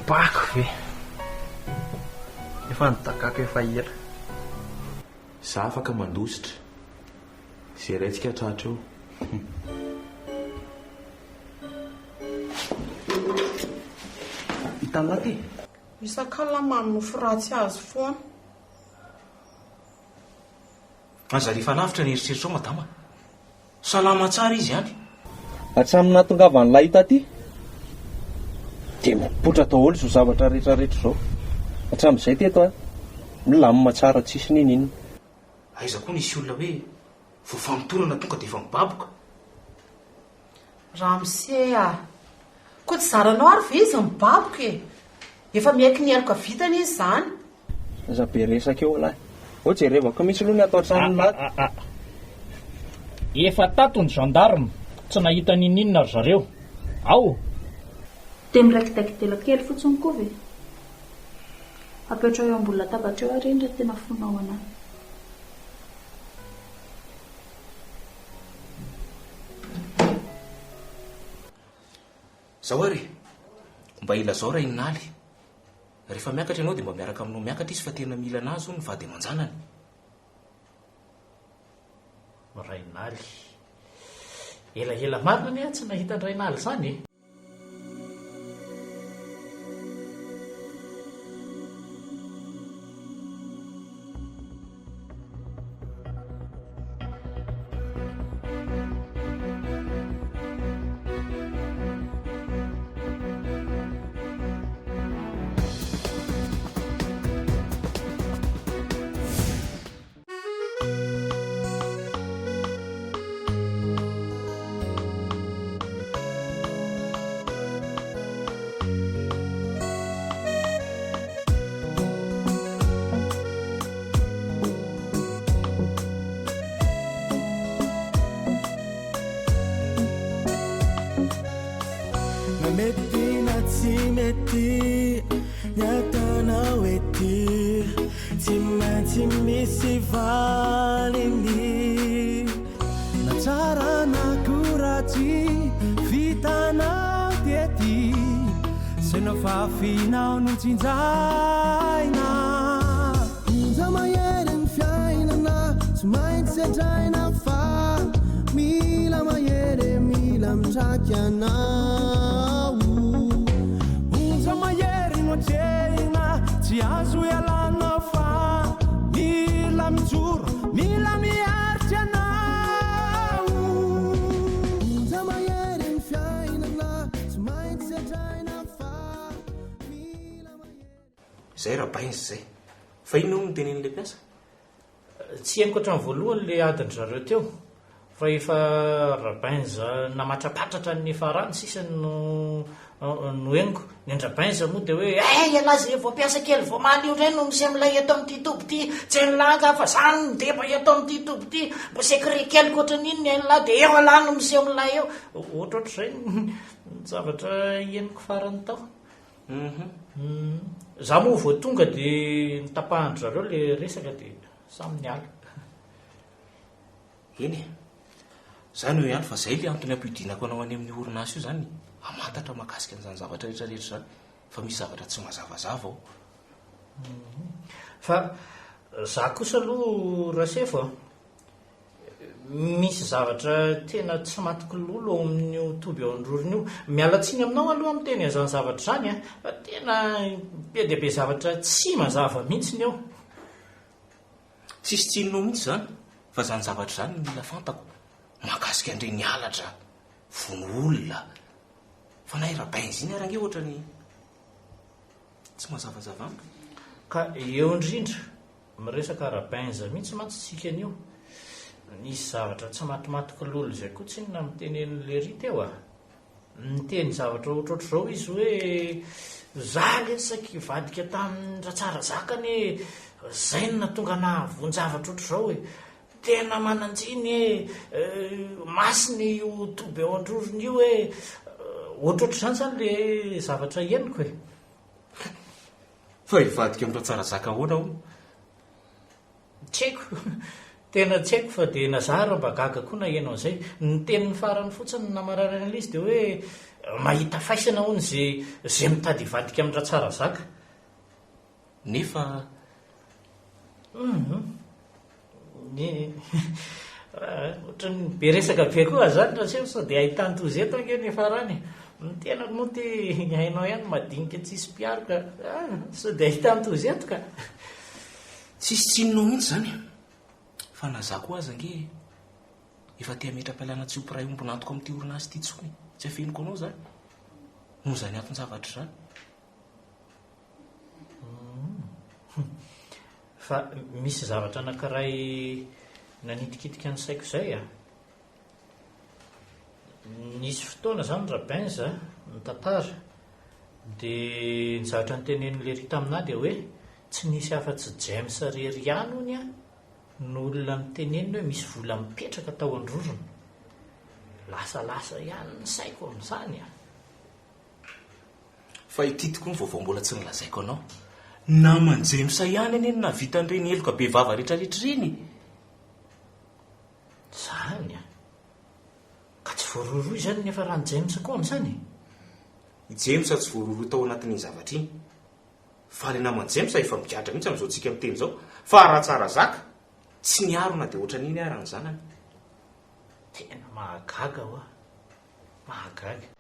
Pako ve efa nitakako efa ela. Za afaka mandositra zay raintsika tratra eo. Hitanao ty Isakalamamy nofo ratsy azy foana. Aza rehefa lavitra ny eritreritra ao madama. Salama tsara izy ihany. hatramin'ny nahatongavany lahy taty dia mipotra daholo izao zavatra rehetrarehetra izao. Hatramin'izay teto a milamina tsara tsisy ninina. Aiza koa nisy olona hoe vao fanotonana tonga dia efa mibaboka. Raha misea koa tsy zaranao ary ve izy mibaboka e. Efa miaiky ny eloka vitany izy zany. Aza be resaka eo lahy. Jerevako misy aloha ny atao tranony maty. Efa tato ny gendarme tsy nahita ninina ry zareo. Ao dia miraikidakidela kely fotsiny koa ve apetra eo ambony latabatra eo ary indra tena fonao anahy. Zao ary mba ila zao raha inaly. Rehefa miakatra ianao dia mba miaraka aminao miakatra izy fa tena mila anazy ny vady aman-janany. Rainaly elaela marina ny tsy nahita ny Rainaly zany e. Mety na tsy mety nyatanao ety tsy maintsy misy valiny na tsara na koratsy vitanao tety senao fafinao no tsinjaina za mahery ny fiainana tsy maintsy adraina fa mila mahery mila mitraky anao za mahery no atrehina tsy azo ialana fa mila mijoro mila miaritra anao za mahery ny fiainana tsy maintsy adraina fa mila mahery. Zay raha bainzy zay fa ino no tenenin'ilay mpiasa? Tsy haiko hatramin'ny voalohany le adiny zareo teo fa efa rabainza namatrapatratra ny farany sisany no eniko ny andrabainza moa dia hoe alazy voampiasa kely vao maly io reny no misy amin'ilay eto amin'ity tobo ity tsy anilanga fa zany no deba eto amin'ity tobo ity mbo sekre kely koatran'iny ny anilay dia eo alay no misy amin'ilay eo ohatrohatr'izay ny zavatra eniko farany tao. Za moa vao tonga dia nitapahandry zareo le resaka dia samy niala. Eny zany hoe ihany fa zay le antony ampidinako anao any amin'ny orinasa io zany amantatra mahakasika an'izany zavatra rehetrarehetra zany fa misy zavatra tsy mazavazava ao. Fa za kosa aloha rasefo misy zavatra tena tsy matoky lolo ao amin'io toby ao androrony io. Mialatsiny aminao aloha amin'ny teny azany zavatra zany fa tena be dia be zavatra tsy mazava mihitsy ny eo. Tsisy tsinonao mihitsy zany fa zany zavatra zany mila fantako mahakasika andreny alatra vono olona fa na rabainzy iny arange ohatra ny tsy mazavazava amiko ka eo indrindra miresaka rabainza mihitsy mantsitsika an'io. Nisy zavatra tsy matomatoky lolo zay koa tsy na mitenen'le ry teo miteny zavatra ohatrohatr'izao izy hoe za lesaky vadika tamin'ny ratsara zakany zay no natonga nahavonjavatra ohatr'izao hoe tena mananjiny masiny io toby eo androrony io hoe ohatrohatr'izany zany le zavatra heniko e. fa hivadika amin'ny ratsara zaka ahoana ao? Tsy haiko tena tsy haiko fa dia nazara mba gaga koa na ianao izay ny tenin'ny farany fotsiny namararana ilay izy dia hoe mahita faisana hono zay mitady ivadika amin'ny raha tsara zaka nefa ohatrany be resaka be koa zany raha sao dia ahitany tozy eto ange ny farany ny tena moa ty hainao ihany madinika tsisy mpiaroka sao dia ahitany tozy eto ka tsisy tsinonao mihitsy zany fa naza koa aza ange efa tia metra-pialana tsy hompiray ombona antoko amin'ity orinasy ity tsony tsy afeniko anao zany noho zany aton-javatra zany fa misy zavatra anankiray nanitikitika ny saiko izay nisy fotoana zany rabenza ny tantara dia ny zavatra nytenen'le rita aminah dia hoe tsy nisy afa-tsy James rery ihany hony ny olona miteneniny hoe misy vola mipetraka tao an-drorona lasalasa ihany ny saiko amin'izany fa ity tokoa ny vaovao mbola tsy nilazaiko anao naman James ihany eny na vitan'ireny eloka be vava rehetrarehetra reny zany ka tsy voaroroy zany nefa raha ny James koa amin'izany i James tsy voaroroy tao anatin'ny zavatra iny fa le naman James efa migadra mihitsy amin'izao tsika miteny zao fa raha tsara zaka tsy niarona dia ohatran'iny arany zanany tena mahagaga ho mahagaga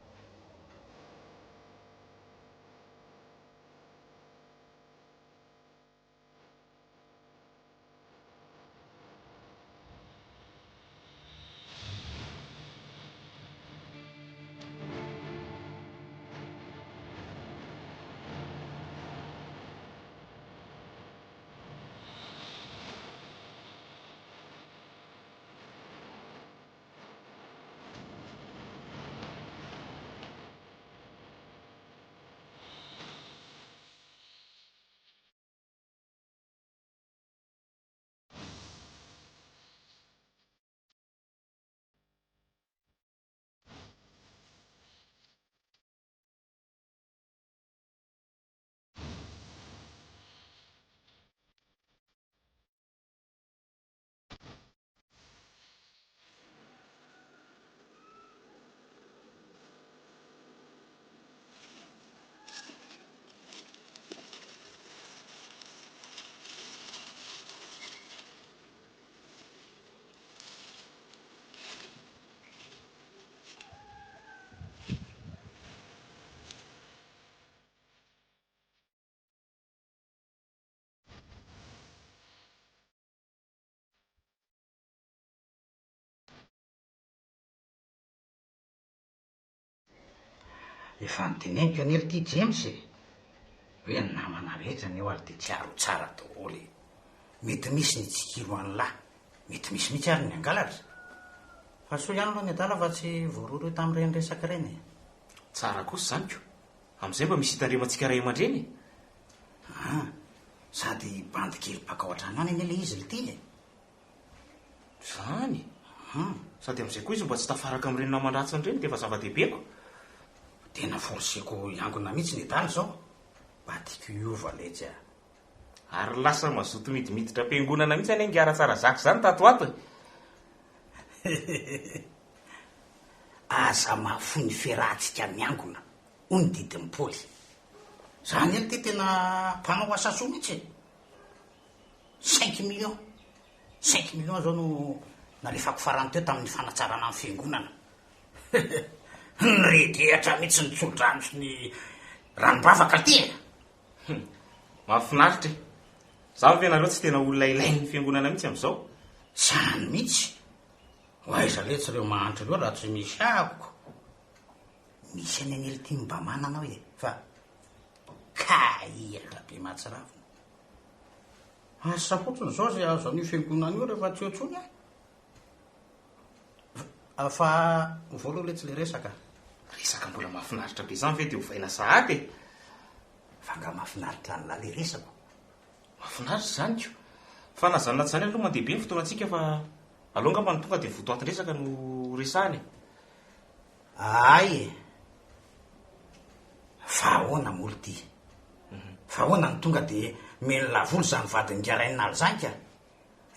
efa nyteneniko anely ty James hoe ny namana rehetra ny eo ary dia tsiaro tsara daholo mety misy ny tsikiro any lahy mety misy mihitsy ary ny angalatra fa so ihany aloha ny adala fa tsy voaroro tamin'ireny resaka ireny tsara kosa zanyko amin'izay mba misy hitandrematsika ray aman-dreny sady bandy kely baka ao an-trano any eny le izy le ty zany sady amin'izay koa izy mba tsy tafaraka amin'ireny namandratsiny ireny dia efa zava-dehibeko tena forseko iangona mihitsy ny dala zao mba tiako iova letsy ary lasa mazoto midimiditra am-piangonana mihitsy any angara tsara zaka zany tato ato aza mafony ferahantsika miangona ony didimpoly zany ely ty tena mpanao asaso mihitsy 5 millions zao no narefako farany teo tamin'ny fanatsarana amin'ny fiangonana ny redehatra mihitsy ny tsoldrano sy ny ranom-bavaka ty mahafinaritra za venareo tsy tena olona ilain'ny fiangonana mihitsy amin'izao zany mihitsy hoaiza letsy reo mahantra reo raha tsy misy ako misy any anely ty mba mananao fa kairaka be mahatsiravina asa fotsiny zao zay azo an'io fiangonana io rehefa tsy otsony fa voaloha letsy le resaka mbola mahafinaritra be zany ve dia hovaina sahady fa nga mahafinaritra ny lale resako mahafinaritra zany ko fa nazanona tsy zany aloha mandeha be ny fotoanantsika fa alonga mba ny tonga dia votoatin-dresaka no resahany ay fa ahoana molo ty fa ahoana ny tonga dia meny lavolo zany vadiny ngarainy naly zanka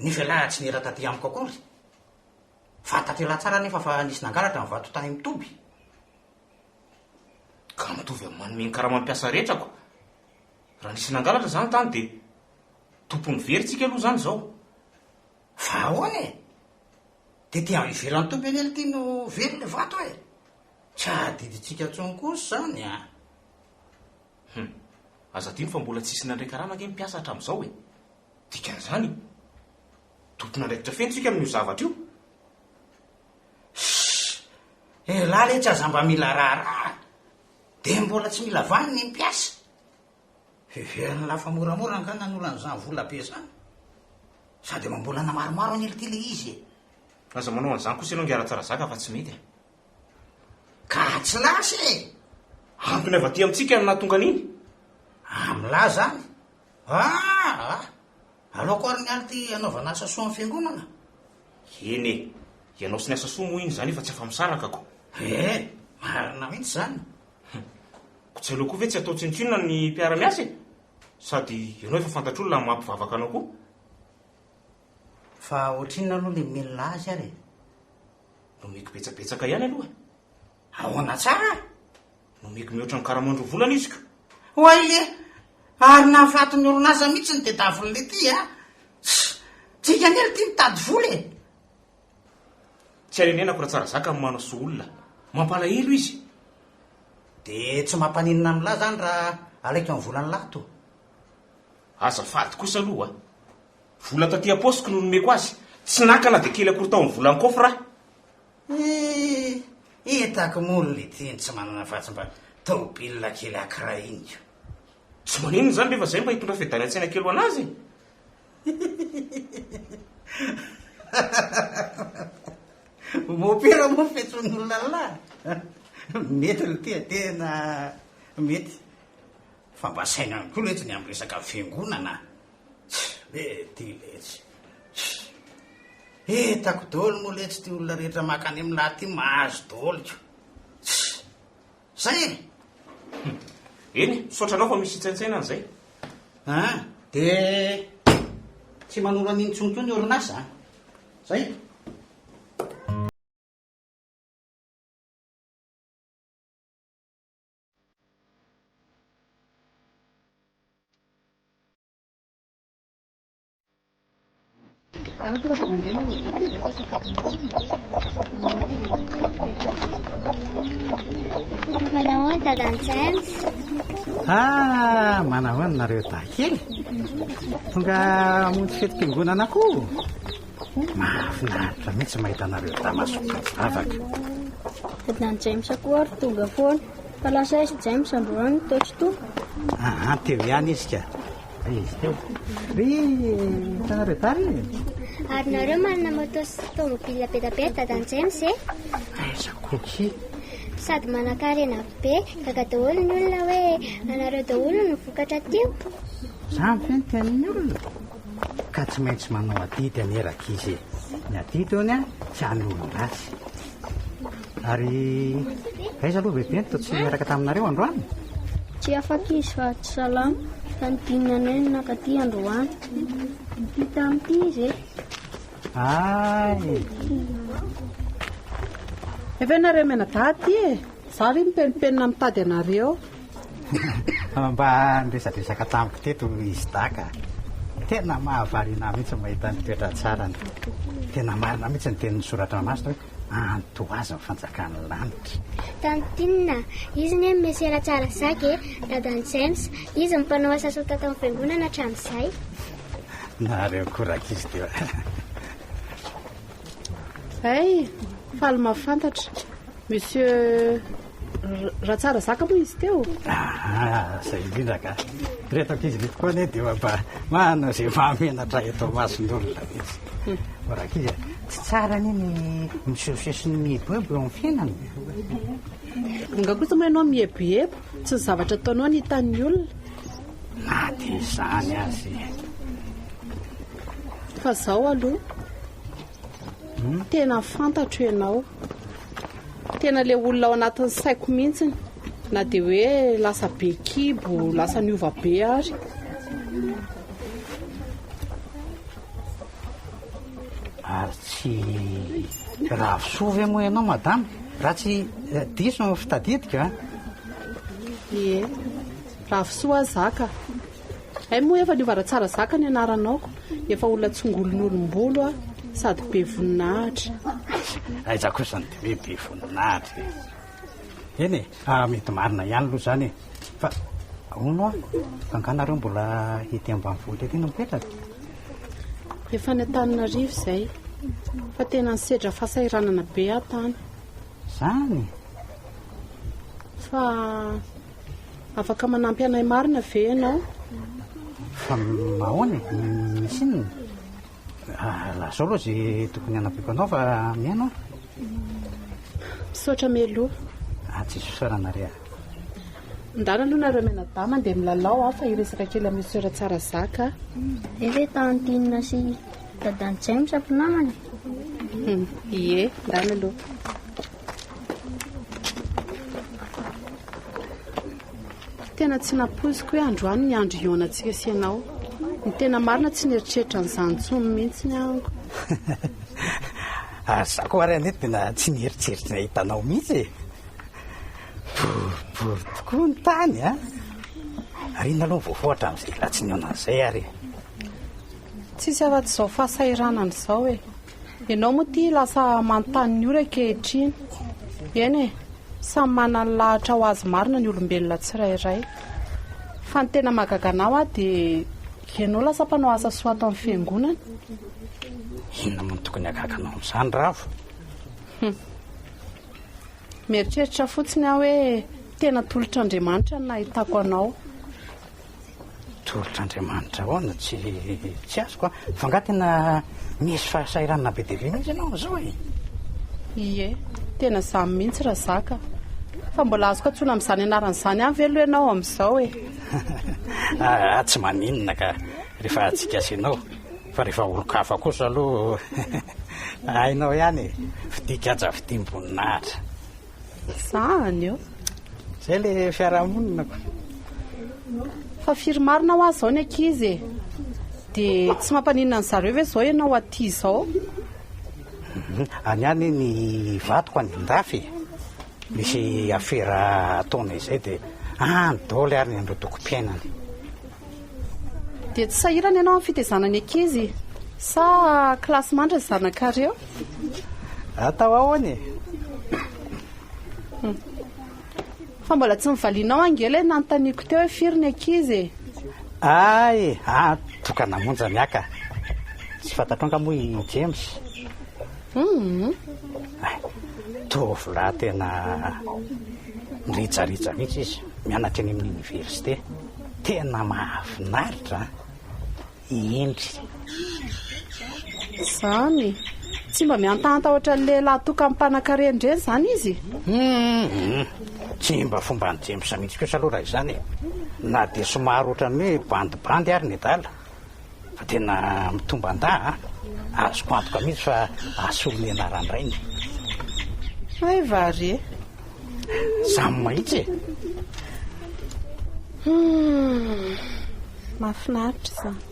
ny fialahatsy ny rataty amiko akory fantatrela tsara nefa fa nisy nangalatra mivato tany mitoby ka matovy amin'ny manomeny karaha mampiasa rehetrako raha nisy nangalatra zany tany dia tompony veritsika aloha zany zao fa ahoana e dia tia ivelany tomby any ely tia no very le vato e tsy adiditsika tsonkoso zany a aza tiny fa mbola tsisy nandraikarana ke mpiasa hatramin'izao e dikan'izany tompona ndraikitra fentsika amin'io zavatra io lahy le tsy aza mba mila raharaha dia mbola tsy mila vany ny mpiasa fiveriny lafa moramora nga nan'olan'izany vola be zany sady mambolana maromaro any ely ty le izy e aza manao an'izany kosa ianao ngiara-tsara zaka fa tsy mety e ka tsy lasy e antony avy aty amintsika no nahatonga an'iny amilà zany aloako ary ny aly ty anaovana asa soa amin'ny fiangonana eny e ianao sy ny asa soa moa iny zany efa tsy afa-misaraka ko marina mihitsy zany ko tsy aloha koa ve tsy atao tsinontsinona ny mpiara-miasa e sady ianao efa fantatr'olona mampivavaka anao koa fa ohatrinona aloha le milina azy ary nomeko betsabetsaka ihany aloha ahoana tsara nomeko mihoatra ny karamandro volana izy ko oaile ary nafatony oronasa mihitsy ny tedavon'le ty a tsika ny ely ty mitady vola e tsy arenenako raha tsara zaka amin'ny manao soa olona mampalahelo izy dia tsy mampanina amin'lahy zany raha alaiko amin'ny volany lato azafady kosa aloha vola taty aposiko no nomeko azy tsy nakana dia kely akory tao amin'ny volany kofra itako mono le tiny tsy manana fatsy mba tobilina kely akira iny io tsy manino zany rehefa zay mba hitondra fedany an-tsaina kelo anazy mopira mo fetson'olona lahy mety le tia tena mety fa mba saina any koa letsy ny amin'ny resaka fiangonana lety letsy hitako dolo moa letsy ty olona rehetra makany amin'ny lahy ty mahazo dolo ko zay eny sotranao fa misy itsaintsaina an'izay dia tsy manoro an'iny tsontsony orinasa zay Manahoana Dadan James? Manahoana nareo dahakely tonga monty fetim-piangonana koa mahafinaritra mihitsy mahita nareo damasoka zavaka Dadan James koa ary tonga foana fa lasa izy James androany toetry to teo ihany izy ka izy teo ry hitanareo tary ary nareo manana moto sy tomobila betapeta Dadan James e aiza koky sady manan-karena be gaga daholo ny olona hoe anareo daholo no vokatra teo zany fe ny tian'iny olona ka tsy maintsy manao adidy aneraka izy ny adidy ony a tsy an'olona ratsy ary aiza aloha bebe ny to tsy miaraka taminareo androany tsy afaka izy fa tsy salama fa nidinana eny nakaty androany hita amin'ity izy e efa nareo menadady e za ry mipenipenina mitady anareo mba niresadresaka tamiko teto izy daka tena mahavarina mihitsy mahita ny toetra tsarany tena marina mihitsy ny tenin'ny soratra masina hoe antoazy ny fanjakan'ny lanitra tantinina izy ny mesera tsara zaka e Dadan James izy mpanao asa soa tato amin'ny fiangonana hatramin'izay nareo koraka izy teo ay faly mahafantatra monsieur raha tsara zaka moa izy teo zay indrindra ka retako izy le tokoa ne dia mba manao zay mahamenatra eto mason'olona izy oraka izy tsy tsara niny misosesy ny mieboebo eo amin'ny fiainany nga kosa moa ianao mieboebo tsy ny zavatra ataonao ny hitan'ny olona na dia izany azy fa zao aloha tena fantatro ianao tena le olona ao anatin'ny saiko mihitsiny na dia hoe lasa be kibo lasa niova be ary ary tsy ravosoa ve moa ianao madama raha tsy diso no fitadidika ie ravosoa zaka ay moa efa niovara tsara zaka ny anaranaoko efa olona tsongolon'olombolo a sady be voninahitra aiza kosa ny de be voninahitra eny mety marina ihany aloha zany fa ono a fanganareo mbola hety ambanivohitra ety no mipetraka efa ny Antananarivo izay fa tena ny sedra fahasahiranana be atany zany fa afaka manampy anay marina ve ianao fa mahony misy inona lazao aloha zay tokony anampiko anao fa miaino misaotra meloha tsisy fisaorana rea ndana aloha nareo menadama dia milalao a fa iresaka kely amin'ny sotra tsara zaka Eve tantinina sy dadany James ampinamany ie ndana aloha tena tsy napoziko hoe androany ny andro ionantsika sy ianao ny tena marina tsy nieritreritra nyzany tsony mihitsy ny ango za koa ary anety tena tsy nieritreritra ny hitanao mihitsy boribory tokoa ny tany a arina aloha voavoatra amin'izay la tsy nionan'izay ary tsisy afa-tsy izao fahasahiranana izao e ianao moa ty lasa manontany ny ora kehitriny eny e samy manany lahatra ho azy marina ny olombelona tsirairay fa ny tena magaganao a dia ianao lasa mpanao asa soato amin'ny fiangonana inona moa ny tokony agaganao amin'izany ravo mieritreritra fotsiny aho hoe tena tolotr'Andriamanitra no nahitako anao tolotr'Andriamanitra ahoana tsy azoko a fa nga tena misy fahasahiranana be dia be mihitsy ianao zao e ie tena zamy mihitsy raha zaka fa mbola azoko atsona amin'izany anaran'izany any velo ianao amin'izao e tsy maninona ka rehefa atsika asinao fa rehefa olo-kafa kosa aloha hainao ihany e fidika aja fidim-boninahitra zany eo zay le fiarahamonina ko fa firy marina ho azy zao ny ankizy e dia tsy mampaninona ny zareo ve zao ianao aty izao any any ny vatoko any ndafy misy afera ataona izay dia daoly ary ny andro toko-piainany dia tsy sahirana ianao amin'ny fitezanany ankizy sa kilasy mandra zanakareo atao ahoany fa mbola tsy mivalianao angela hoe nanontaniako teo hoe firy ny ankizy ay tokana monja miaka tsy fantatranga moa i James tovolahy tena miritsaritsa mihitsy izy mianatra eny amin'ny université tena mahafinaritra endry zany tsy mba miantahanta ohatra ny lehilahy toka amin'ny mpanan-karena ireny zany izy tsy mba fomba ny James mihitsy kosa aloha raha izany na dia somary ohatrany hoe bandibandy ary ny dala fa tena mitomba anda azoko antoka mihitsy fa asolo ny anarany rainy ay vare samy mahitsy mahafinaritra zany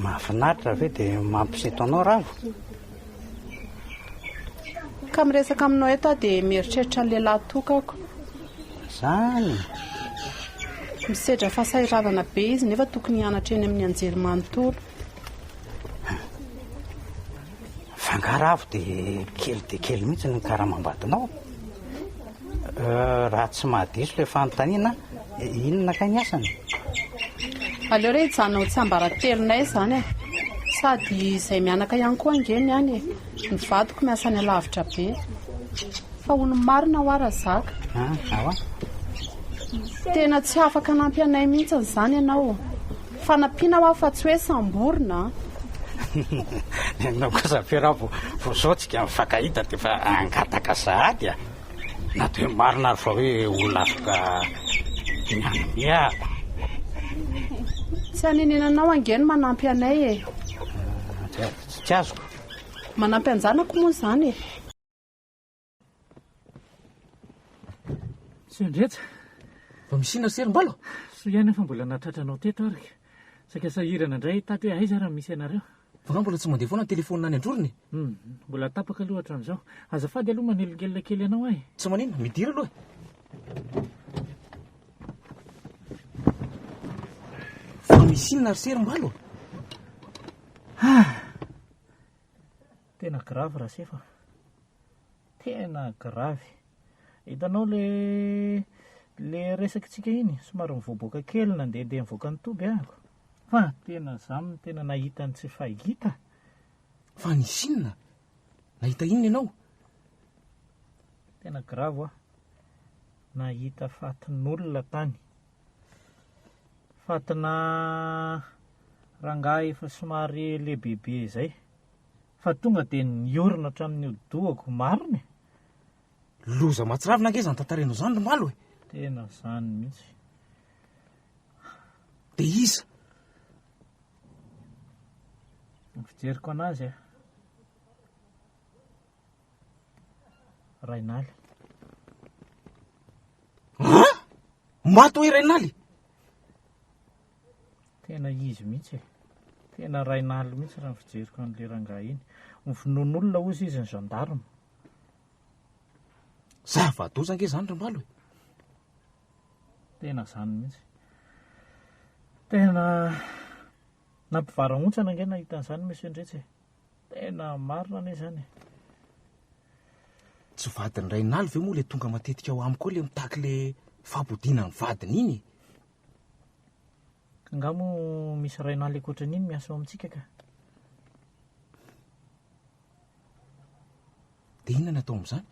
mahafinaritra ve dia mampiseto anao ravo ka miresaka aminao eto a dia mieritreritra ny lehilahy tokako zany misedra fahasahiravana be izy nefa tokony hianatra eny amin'ny anjery manontolo fangaravo dia kely mihitsy ny karamambadinao raha tsy mahadiso le fanontaniana inona ka ny asany aleo re hijanona ho tsy ambaratelonay zany e sady izay mianaka ihany koa angeny any e ny vadiko miasa ny alavitra be fa hono marina ho ara zaka tena tsy afaka nampy anay mihitsy zany ianao fa nampiana ho afa tsy hoe samborina nao kosa fera voazaotsika mifakahita dia fa angataka sahady na dia hoe marina ary fa hoe olona afaka mianomia tsy haninenanao angeny manampy anay e tsy azoko manampy anjanako moa zany e sy ndretsa fa misina serim-balo so ihany fa mbola nahatratranao teto arika saka sahirana indray tato hoe aiza raha misy ianareo fa nga mbola tsy mandeha foana telefonina any androrony. Mbola tapaka aloha hatramin'izao. Azafady aloha manelingelina kely anao ay. Tsy manina midira aloha. Fa misy inona ry serim-balo. Tena gravy raha sefa. Tena gravy. Hitanao le resakitsika iny somary mivoaboaka kely nandehandeha mivoaka ny toby ahako. Fa tena zany tena nahita ny tsy fahita. Fa nisy inona? Nahita inona ianao? Tena gravy nahita fatin'olona tany. Fatina rangahy efa somary lehibehibe izay. Fa tonga dia niorona hatramin'ny hodi-dohako mariny. Loza matsiravina angeza ny tantarenao izany ry malo e. Tena izany mihitsy. Dia iza? Ny fijeriko anazy Rainaly. Maty hoe Rainaly? Tena izy mihitsy e. Tena Rainaly mihitsy raha ny fijeriko an'ilay rangahy iny. Ny finoan'olona ozy izy ny gendarme. Zava-doza ange zany ry malo e. Tena izany mihitsy. Tena nampivaranontsana ange nahita an'izany misy ndretsy e. Tena marina ane izany. Tsy vadiny Rainaly ve moa le tonga matetika ao amiko le mitaky le fampodiana ny vadiny iny? Angamo misy Rainaly ankoatran'iny miasa ao amintsika ka. Dia inona natao amin'izany?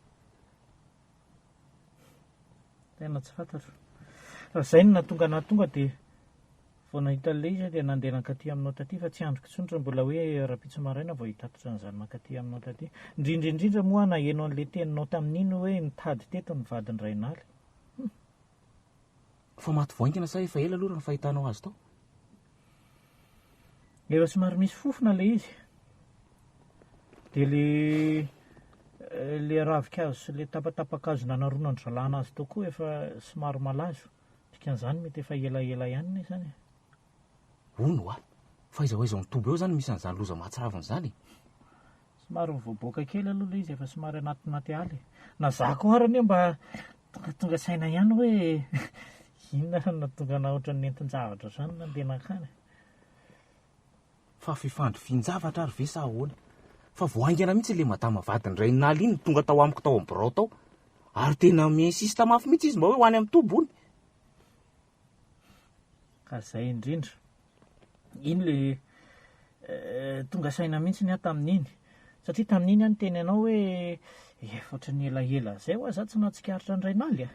Tena tsy fantatro. Raha izay no nahatonga anahy tonga dia vao nahita an'ilay izy dia nandeha nankaty aminao taty fa tsy androko tsontra mbola hoe rapitso maraina vao hitatotra an'izany mankaty aminao taty. Indrindra moa naheno an'ilay teninao tamin'iny hoe nitady teto ny vadiny Rainaly. Fa maty voaingana sa efa ela aloha raha ny fahitanao azy tao? Efa somary misy fofona ilay izy. Dia le ravikazo sy le tapatapakazo nanarona ny zalana azy tao koa efa somary malazo. Dikan'izany mety efa ela ihany izany. Ono fa iza mitoby eo zany misy an'izany loza mahatsiravina izany. Somary mivoaboaka kely aloha ilay izy efa somary anaty haly. Na za koa arany mba tonga saina ihany hoe inona nahatonga na ohatran'ny nentin-javatra izany nandeha nakany. Fa fifandrifian-javatra ary ve sa ahoana? Fa voaingana mihitsy le madama vadiny Rainaly iny tonga tao amiko tao amin'ny birao tao. Ary tena miinsista mafy mihitsy izy mba hoe ho any amin'ny toby ony. Ka izay indrindra. Iny le tonga saina mihitsy ny tamin'iny. Satria tamin'iny any teny ianao hoe efa ohatran'ny elaela izay ho aza tsy nahatsikaritra ny Rainaly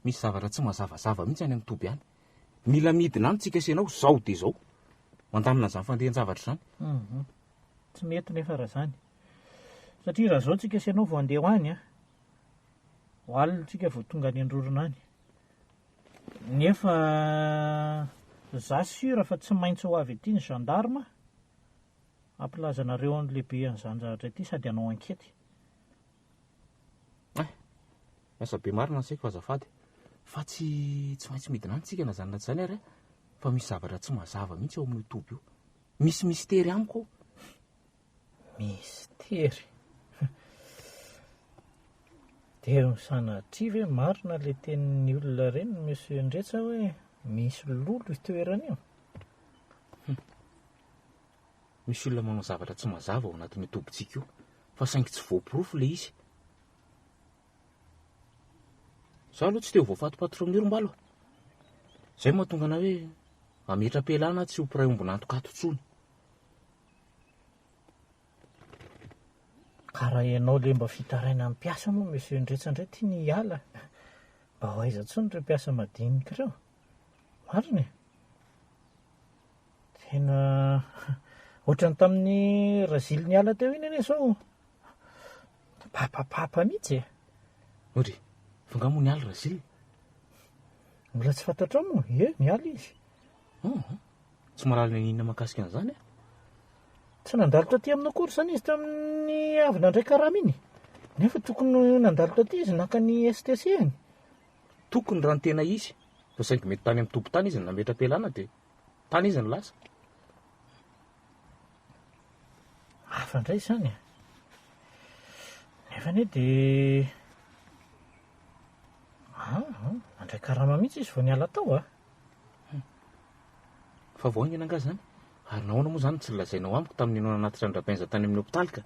Misy zavatra tsy mazavazava mihitsy any amin'ny toby any. Mila midina any tsika senao zao dia zao. Mandamina izany fandehan-javatra izany. Tsy mety nefa raha izany. Satria raha izao tsika senao vao andeha ho any ho alina tsika vao tonga any androrona any. Nefa za sura fa tsy maintsy ho avy ety ny gendarme ampilazanareo ny lehibe an'izany zavatra ity sady hanao ankety. Miasa be marina ny saiko azafady. Fa tsy maintsy midina any tsika na zany na tsy zany ary fa misy zavatra tsy mazava mihitsy ao amin'ny toby io. Misy mistery amiko ao. Mistery. Dia sanatria ve marina le tenin'ny olona ireny misy ndretsa hoe misy lolo itoerana io. Misy olona manao zavatra tsy mazava ao anatin'ny tobintsika io. Fa saingy tsy voaporofo le izy. Za aloha tsy teo voafatopatotro amin'ny olombalo. Izay mahatonga ana hoe ametra-pelana tsy ho piraimbona antokato tsony. Ka raha ianao le mba fitaraina amin'ny mpiasa moa misy ndretsandray tia ny hiala. Mba ho aiza tsony ireo mpiasa madinika ireo. Marina e. Tena ohatrany tamin'ny razily ny ala teo iny ane izao. Papapapa mihitsy e. Ohatry, fonga moa ny ala razily. Mbola tsy fantatrao moa. Ny ala izy. Tsy maralina inona mahakasika an'izany. Tsy nandalotra aty aminao kory izany izy tamin'ny avy nandray karama iny. Nefa tokony nandalotra aty izy naka ny STC any. Tokony raha ny tena izy. fa saingy mety tany amin'ny tompo tany izy ny nametra-pialana dia tany izy ny lasa. Hafa indray izany nefa ne dia andray karama mihitsy izy vao niala tao Fa voaingana angaha zany ary nahoana moa zany tsy lazainao amiko tamin'ny nao anaty randrabenza tany amin'ny hopitaly ka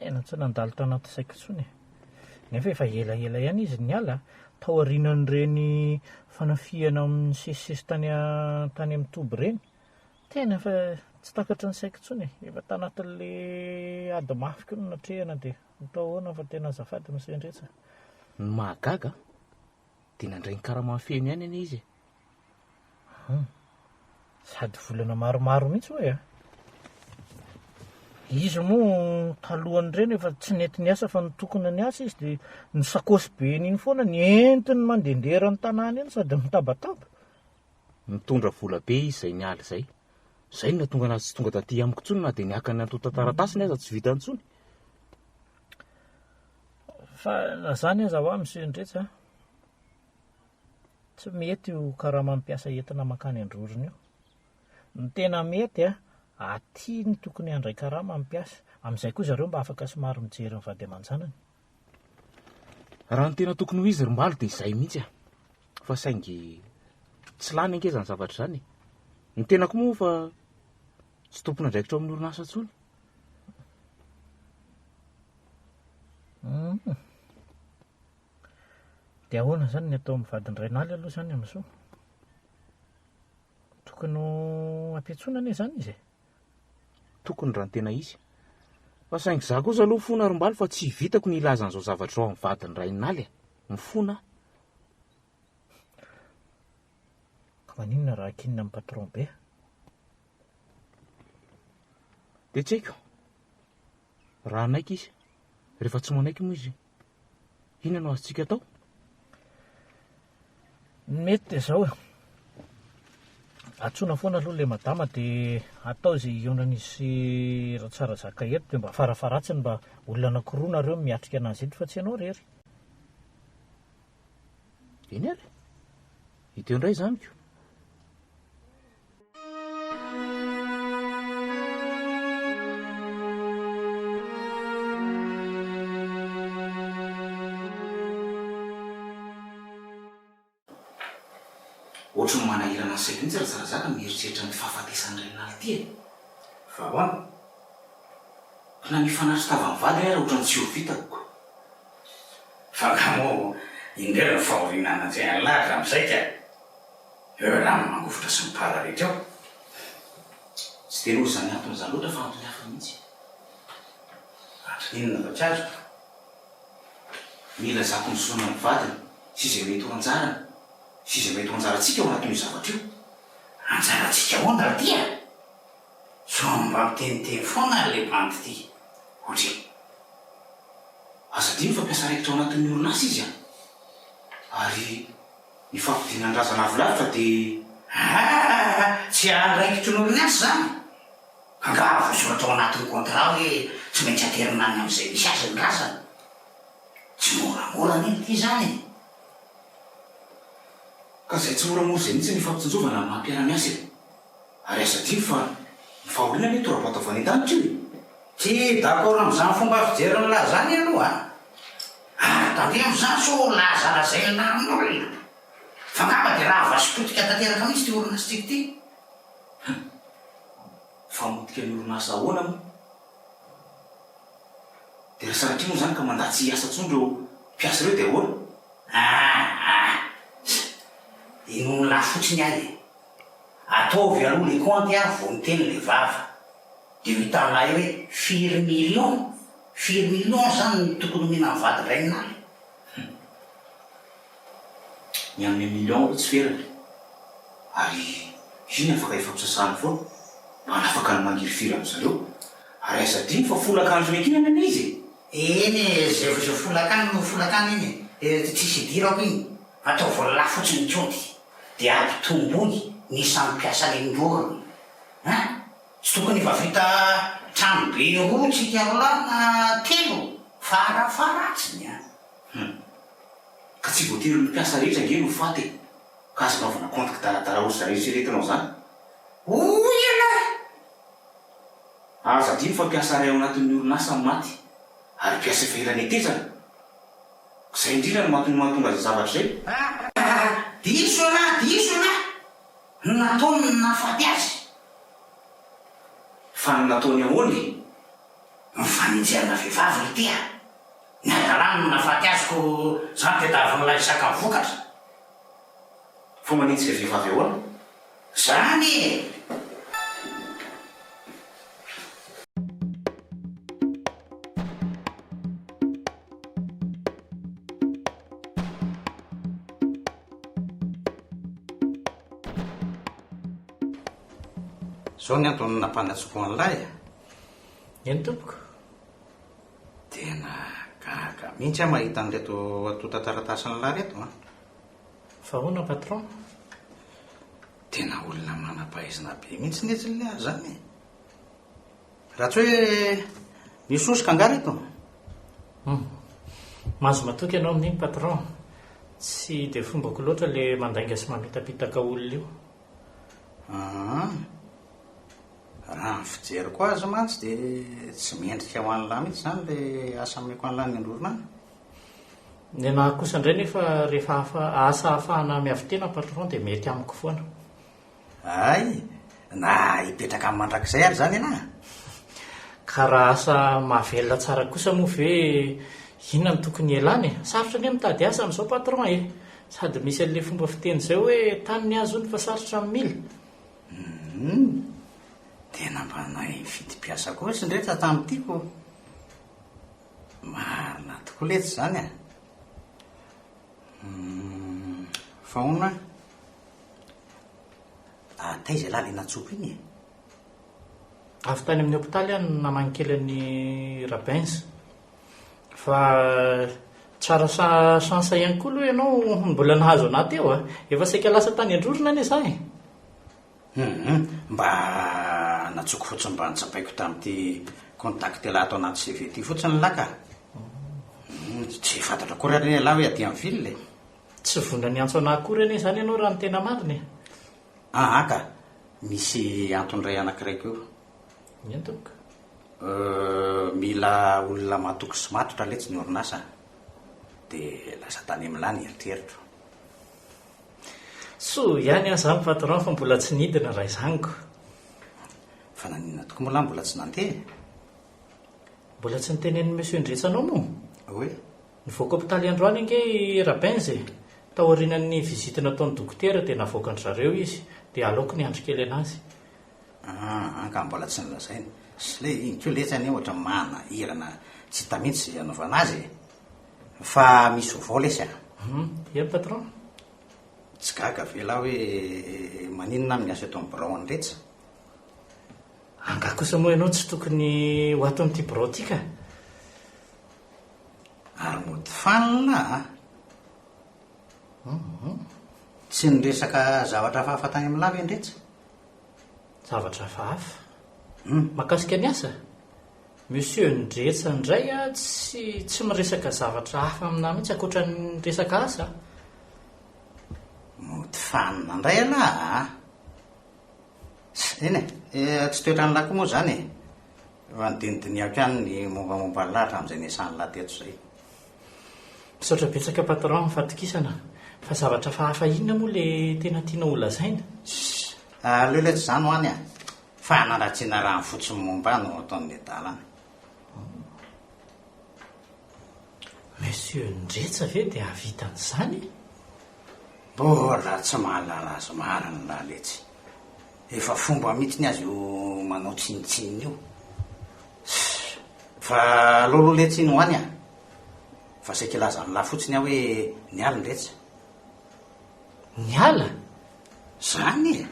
ena tsy nandalo tao anaty saiko intsony nefa efa elaela ihany izy niala tao aorianan'ireny fanafiana amin'ny sesisesy tany amin'ny toby ireny tena efa tsy takatra ny saiko intsony efa tanatin'le ady mafika no natrehana dia atao ahoana fa tena azafady misendretsa. Ny mahagaga dia nandray ny karama feno ihany anie izy sady volana maromaro mihitsy hoe izy moa talohan'ireny efa tsy nety niasa fa nitokona ny asa izy dia ny sakosy be n'iny foana ny entiny mandehandehera ny tanàna eny sady mitabataba mitondra vola be izy izay niala izay no natonga anazy tsy tonga taty amiko intsony na dia niakany antotantaratasiny aza tsy vita intsony. fa nazany aza ho aho misendretsa tsy mety io karama mampiasa entina makany androrony io. Ny tena mety aty ny tokony handray karama mampiasa amin'izay koa zareo mba afaka somary mijery ny vady aman-janany. Raha ny tena tokony ho izy rimbaly dia izay mihitsy fa saingy tsy lany ange zany zavatra zany. Ny tena koa moa fa tsy tompona ndraikitra amin'ny orinasa intsony. Dia ahoana zany ny atao amin'ny vadin-dray naly aloha zany amin'izao? Tokony ho ampiantsoana anie zany izy Tokony raha ny tena izy. Fa saingy za kosa aloha fona rimbaly fa tsy vitako ny ilaza an'izao zavatra ao amin'ny vadin-dray naly mifona. Ka maninona raha kinina amin'ny patron be? Dia tsy haiko. Raha naika izy rehefa tsy manaiky moa izy inona no azontsika atao? Mety dia izao atsoina foana aloha ilay madama dia atao izay ionan'izy sy raha tsara zaka eto dia mba farafaratsiny mba olona anankiroa nareo miatrika anazy eto fa tsy ianao rery. Eny ary hiteo indray zaniko. Ohatry ny manahirana ny saiko mihitsy raha zarazara mieritreritra ny fahafatesan'ireny naly ty fa hoana na mifanatry tava mivady raha ohatran'ny tsy ho vitako fa ka moa indreo ny fahorinana izay an'lahatra amin'izay eo raha mangofotra sy mipara rehetra eo tsy dia loha zany antony zany loatra fa antony hafa mihitsy inona fa tsy azo mila zako misoana ny vadiny sy izay mety ho anjarany sy izay mety ho anjarantsika ao anatin'io zavatra io. Anjarantsika ahoana raha tia so mba miteniteny foana le bandy ty ohatry aza dimy fampiasa raikitra ao anatin'ny orinasa izy ary ny fampidinan-drazana avolavitra dia tsy andraikitry ny orinasa zany angava voasoratra ao anatin'ny contrat hoe tsy maintsy aterinany amin'izay misy azy ny razana tsy moramora neny ty zany ka izay tsy moramora izay mihitsy ny fampitsinjovana amin'ny mampiara-miasa ary aza dimy fa ny fahorinana ny tora-pataovana an-danitra io tsy d'accord amin'izany fomba fijery milaza zany aloha ary tandremo zany so lazalazaina amin'olona fa ngamba dia raha vasipotika tanteraka mihitsy ty orinasa tsika ty famotika ny orinasa ahoana moa dia raha saratria moa zany ka mandatsy hiasa ntsony reo mpiasa ireo dia ahoana ino ny lafotsiny ahy ataovy aloha le compte vo miteny le vava dia hitanay hoe firy million zany ny tokony mihina mivady ray naly ny amin'ny million ro tsy ferany ary iny afaka ifampisasany foana mba anafaka ny mangiry firy amin'izareo ary aza dimy fa folakandro mekinana ane izy eny zay folakany no folakany iny tsisy dirako iny atao vola lafotsiny tsody dia ampitombony ny sampiasa lendrorony tsy tokony efa vita trano be roa tsika roa na telo farafaratsiny ka tsy tsy voatery ny mpiasa rehetra nge no faty ka azo naovana compte taratara ozy zareritreretinao zany oiala aza dino fa mpiasa ray ao anatin'ny orinasa ny maty ary mpiasa ivelany etezana zay indrindra no mahatonga zay zavatra zay disola nataony nafaty azy fa ny nataony ahoany mifaninjerana vehivavy ry tia ny adarano nafaty azoko zany tedavon'ilay isaka vokatra fa manitsika vehivavy ahoana zany zao ny antony nampanatsokoan'ilay eny tompoko tena gaga mihitsy a mahita an'reto atota taratasin'lahy reto a fa hoana patron tena olona manam-pahaizina be mihitsy netsy le azy zany raha tsy hoe misosika anga reto mahazo matoky ianao amin'iny patron tsy de fombako loatra le mandainga sy mamitapitaka olona io raha ny fijery ko azy mantsy de tsy miendrika ho an'lahy mihitsy zany le asa meko an'lahy ny androrona any ny anahy kosa indray nefa rehefa asa hahafahana miavy tena patron de mety amiko foana ay na hipetraka amin'ny mandrakizay ary zany iana ka raha asa mahavelona tsara kosa moa ve inona ny tokony elany sarotra ny mitady asa amin'izao patron sady misy an'le fomba fiteny zay hoe tany ny azo ny fa sarotra amin'ny mila tena mba nay fidi-piasa koa sy ndretra tamin'itiako marina tokoa letsy zany fa ona taiza lahy le natsopo iny avy tany amin'ny hôpitaly any namanikely ny rabinse fa tsara chansa ihany koa aloha ianao mbola nahazo anaty eo efa saika lasa tany androrona ane zay mba natsoko fotsiny mba nitsapaiko tamin'ity contact lahy atao anaty CV ty fotsiny laka tsy fantatra kory ary lahy hoe aty amin'ny ville tsy vonda ny antso anahy kory ane zany ianao raha ny tena mariny ka misy antony ray anankiray keo eny tompoko mila olona matoky sy matotra letsy ny orinasa de lasa tany amilany eritreritro so ihany aho zany patron fa mbola tsy nidina raha izaniko fa nanina toko mola mbola tsy nandeha mbola tsy nitenen'ny monsieur ndretsanao moa hoe nivoaka hôpitaly androany ange rabinse taorianan'ny vizity nataon'ny dokotera de navoaka ny zareo izy de aleoko ny andro kely anazy ka mbola tsy nilazainy sy le iny keo letsany ohatra mana irana tsy hita mihitsy anaovana azy fa misy ovao lesy eny patron tsy gaga ve lahy hoe maninona amin'ny asa eto amin'ny birao andretsa anga kosa moa ianao tsy tokony ho ato amin'ity birao ty ka ary mody fanina tsy niresaka zavatra fahafa tany amin'ny lava indretsa zavatra fahafa mahakasika ny asa monsieur ndretsa indray tsy miresaka zavatra hafa aminahy mihitsy akoatra ny resaka asa mody fanina indray alahy eny tsy toetra ny lahy koa moa zany fa nidinidiniako ihany ny mombamomba ny lahatra amin'izay niasany lahy teto zay misaotra betsaka patron mifatokisana fa zavatra fahafa inona moa le tena tiana olazaina aleo letsy zany ho any fa anaratsiana raha ny fotsiny momba no ataon'ny adalany monsieur ndretsa ve dia havitan'izany mbola tsy mahalala azy mariny lahy letsy efa fomba mihitsy ny azy io manao tsinitsininy io fa lolo letsy iny ho any fa saika laza ny lahy fotsiny aho hoe niala ndretsa niala zany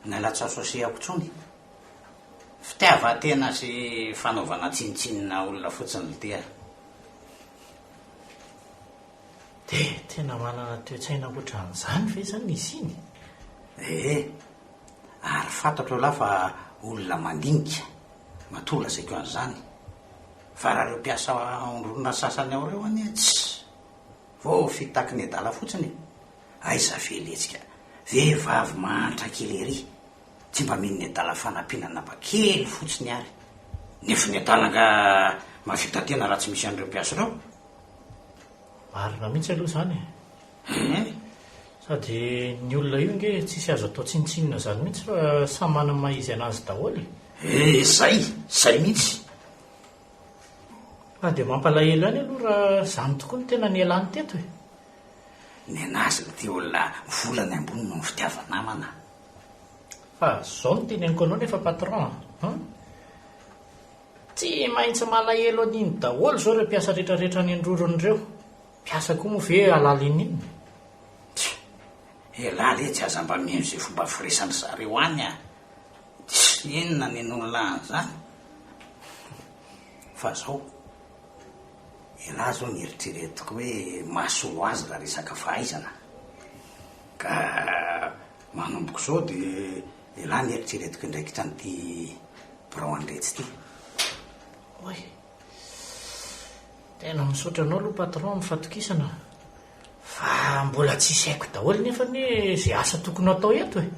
nalatsy asosiako tsony fitiavatena sy fanaovana tsinitsinina olona fotsiny ltia de tena manana toetsaina ohatran'izany ve zany izy iny ary fantatro lahy fa olona mandinika matola saiko an'izany fa raha reo mpiasa ondrorona sasany ao reo any tsy vao fitaky ny adala fotsiny aiza veletsika vehivavy mahantra kely ery tsy mba mino ny adala fanampianana ba kely fotsiny ary nefa ny adala nga mavita tena raha tsy misy an'ireo mpiaso reo marina mihitsy aloha zany sady ny olona io nge tsisy azo atao tsinitsinina zany mihitsy fa samy manana maizy anazy daholy zay mihitsy dia mampalahelo any aloha raha zany tokoa ny tena ny elany teto e ny anazy la ty olona volany ambony no fitiavanamana fa zao no teny aniko anao nefa patron tsy maintsy malahelo an'iny daholo zao reo mpiasa rehetrarehetra ny androron'ireo mpiasa koa moa ve alala in'iny elaly e tsy aza mba mino zay fomba firesany zareo any a tsy inona ny nolany zany fa zao elahy zao ny eritreretiko hoe mahasoa azy raha resaka fahaizana ka manomboko zao dia elahy ny eritreretiko indraikitra nyty birao andretsy ty oy tena misaotra anao aloha patron mifatokisana fa mbola tsisy haiko daholo nefa ny zay asa tokony atao eto e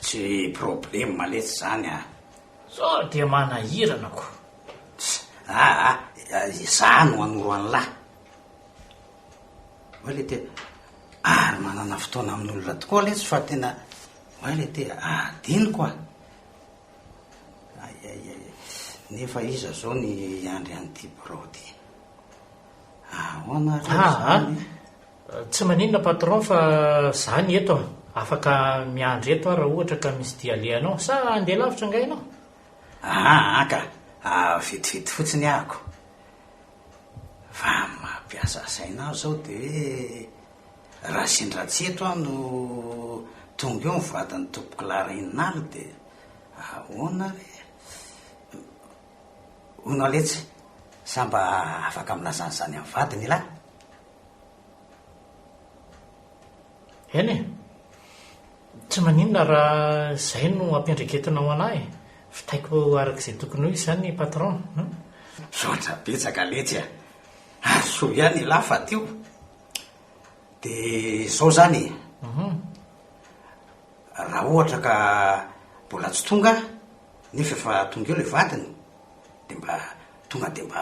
tsy problème maletsy zany a zao dia manahiranako za no anoro an'lahy hoe le te ary manana fotoana amin'olona tokoa letsy fa tena hoe le te adiniko a nefa iza zao ny andry an'ity brody ahoana tsy maninona patron fa zany eto afaka miandry eto raha ohatra ka misy dia alehanao sa andeha lavitra nga ianao ka vetivety fotsiny ahako fa mampiasa sainao zao de hoe raha sindratsy eto aho no tonga eo mivadiny tompoko laraininaly de ahoana re onao letsy samba afaka aminazanyzany amin'ny vadiny lahy eny e tsy maninona raha zay no ampiandreketinao anahy fitaiko arak'izay tokony ho izy zany patron sotra betsaka letsy ary so ihany lafa tio de zao zany raha ohatra ka mbola tsy tonga nefa efa tonga eo le vadiny de mba tonga de mba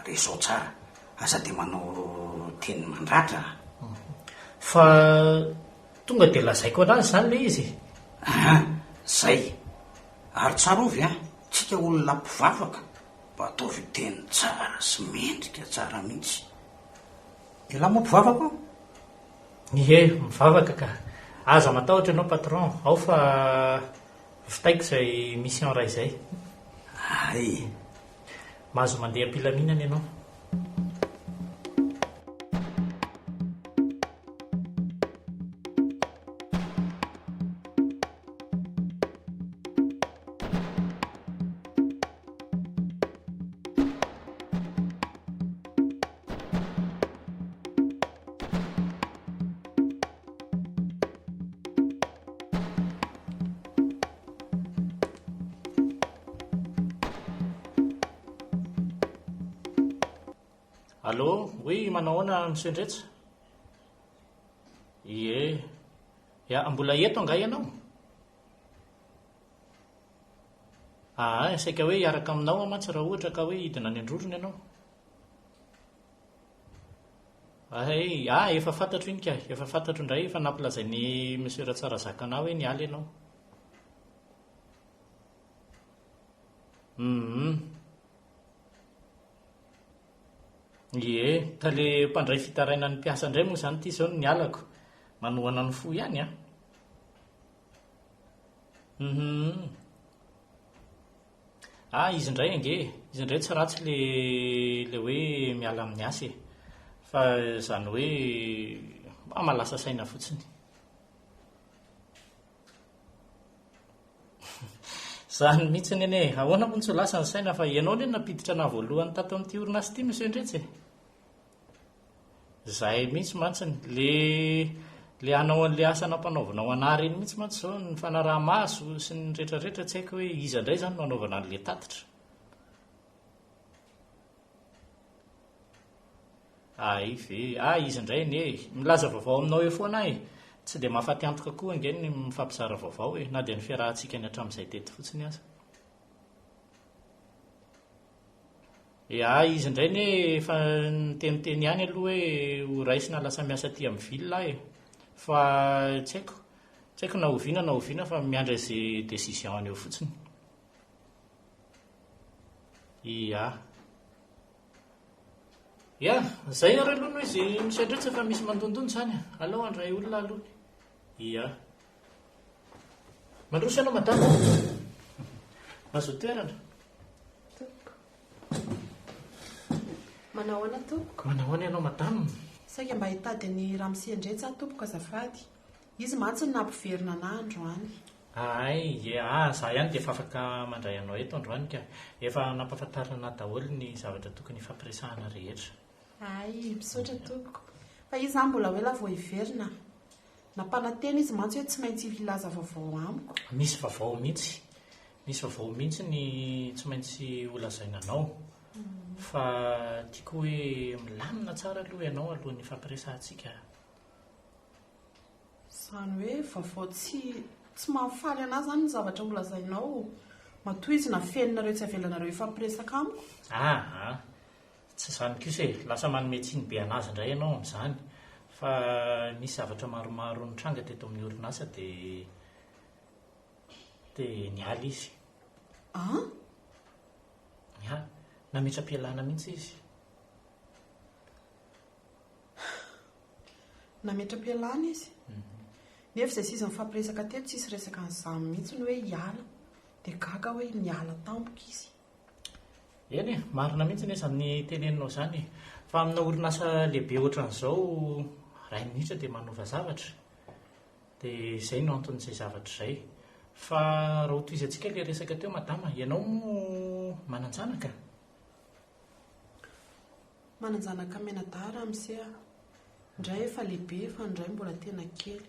resao tsara aza de manao teny mandratra fa tonga de lazaiko anazy zany le izy zay ary tsarovy tsika olona mpivavaka mba ataovy teny tsara sy mendrika tsara mihitsy ela moa mpivavaka mivavaka ka aza matahotra ianao patron ao fa fitaiko zay mission ray zay mahazo mandeha am-pilaminana ianao Allô, oui, manao ahoana monsieur Ndretsa? Mbola eto anga ianao? Saika hoe hiaraka aminao mantsy raha ohatra ka hoe hidina any androrony ianao. Efa fantatro iny ka, efa fantatro indray efa nampilazany monsieur Ratsarazaka anao hoe niala ianao. Ka le mpandray fitaraina ny mpiasa indray moa zany ity zao ny alako manohana ny fo ihany izy indray ange izy indray tsy ratsy le hoe miala amin'ny asa fa zany hoe mba malasa saina fotsiny zany mihitsy ny ene ahoana mo ny tsy ho lasa ny saina fa ianao le napiditra na voalohany tato amin'ity orinasa ity monsieur Ndretsy zay mihitsy mantsiny le anao an'le asa nampanaovanao anary iny mihitsy mantsy zao ny fanaraha-maso sy ny rehetrarehetra tsy haiko hoe iza indray zany no anaovana an'le tatitra izy indray ne milaza vaovao aminao eo foana e tsy dia mahafaty antoka koa nge ny mifampizara vaovao e na dia ny fiarahantsika ny hatramin'izay tety fotsiny aza izy indray ne fa niteniteny ihany aloha hoe ho raisina lasa miasa ty amin'ny villa e fa tsy haiko na oviana fa miandra izay décision any eo fotsiny zay ary aloha no izy misaindratsy efa misy mandondony zany alao andray olona aloha mandroso ianao madama mazo toerana manahoana tompoko manahoana ianao madama saika mba hitady ny ramosendray tsa tompoko azafady izy matsy ny nampiverina ana androany za ihany dia efa afaka mandray anao eto androany ka efa nampahafantarana daholo ny zavatra tokony fampiresahana rehetra misaotra tompoko fa izy zany mbola hoe la vao hiverina nampanantena izy mantsy hoe tsy maintsy hilaza vaovao amiko misy vaovao mihitsy ny tsy maintsy holazainanao fa tiako hoe milamina tsara aloha ianao alohan'ny fampiresahantsika zany hoe vaovao tsy mahafaly anazy zany ny zavatra holazainao matoa izy na feninareo tsy avelanareo ifampiresaka amiko tsy zany kosa e lasa manometsiny be anazy indray ianao amin'izany fa misy zavatra maromaro nitranga teto amin'ny orinasa dia niala izy nametra-pialana mihitsy izy nametra-pialana izy nefa izay s'izy mifampiresaka teto tsisy resaka nyzamy mihitsy ny hoe hiala dia gaga hoe niala tampoka izy eny e marina mihitsy ny zany teneninao zany fa amina orinasa lehibe ohatran'izao ray minitra dia manova zavatra dia izay no anton'izay zavatra izay fa raha ho toy izy antsika ilay resaka teo madama ianao mo mananjanaka menadara amin'izay indray efa lehibe fa indray mbola tena kely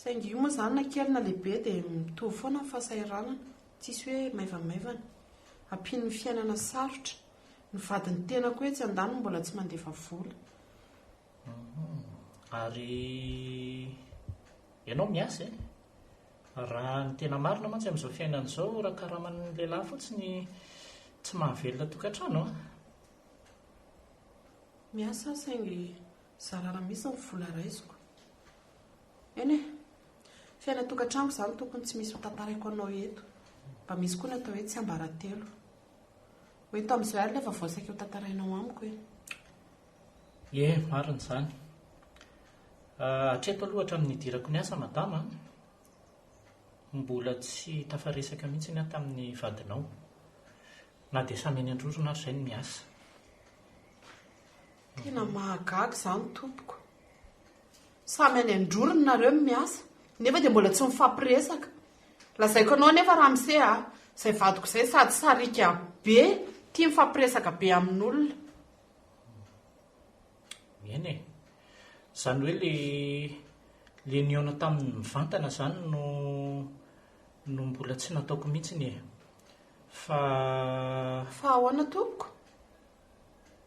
saingy io moa zany na kely na lehibe dia mitovy foana ny fahasahiranana tsisy hoe maivamaivana ampiny ny fiainana sarotra ny vadiny tena koa hoe tsy andany mbola tsy mandefa vola ary ianao miasa e raha ny tena marina mantsy amin'izao fiainan'izao raha karaman'ny lehilahy fotsiny tsy mahavelona tokantrano miasa saingy zarara misy ny vola raisiko eny e fiaina tokantrano zany tokony tsy misy tantaraiko anao eto mba misy koa ny atao hoe tsy ambaratelo hoe to amin'izao ary lefa voasaika ho tantarainao amiko marina izany hatreto aloha hatramin'ny idirako ny asa madama mbola tsy tafaresaka mihitsy ny tamin'ny vadinao na dia samy any androrona ary izay ny miasa tena mahagaga izany tompoko samy any androrona nareo miasa nefa dia mbola tsy mifampiresaka lazaiko anao nefa raha mise izay vadiko izay sady sarika be tia mifampiresaka be amin'olona eny e zany hoe le niona tamin'ny mivantana zany no mbola tsy nataoko mihitsiny e fa ahoana tompoko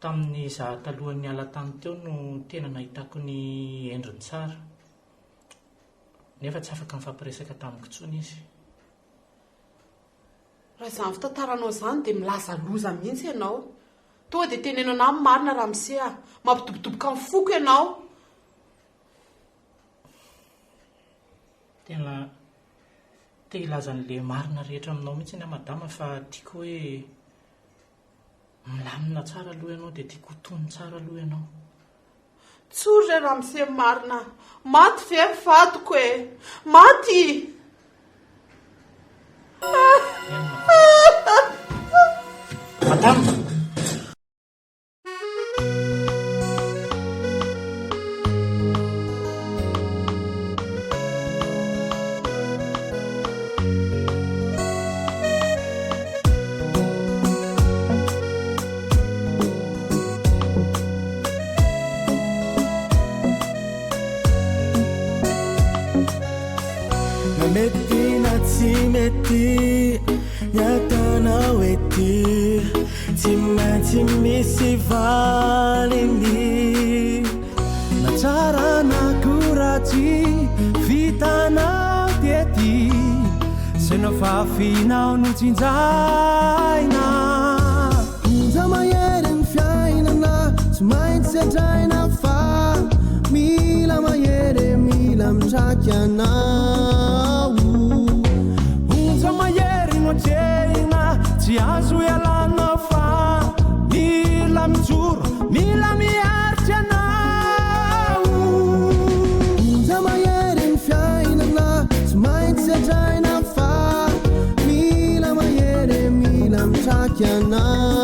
tamin'ny za talohan'ny ala tany teo no tena nahitako ny endriny tsara nefa tsy afaka mifampiresaka tamiko intsony izy raha izany fitantaranao izany dia milaza loza mihitsy ianao toa dia tenenao ana amin'ny marina raha mise mampitobotoboka amin'ny foko ianao tena te hilazan'le marina rehetra aminao mihitsy ny madama fa tiako hoe milamina tsara aloha ianao dia tiako tony tsara aloha ianao tsory re raha mise marina maty ve vadiko e maty madama tsy maintsy misy valiny na tsara na koratsy vitanao tiety sena fafinao no tsinjaina onja mahery ny fiainana tsy maintsy adraina fa mila mahery mila mitraky anao onja mahery no atrehina tsy azo ialana fa mila mijoro mila miaritry anao onja mahery ny fiainana tsy maintsy adraina fa mila mahery mila mitraky anao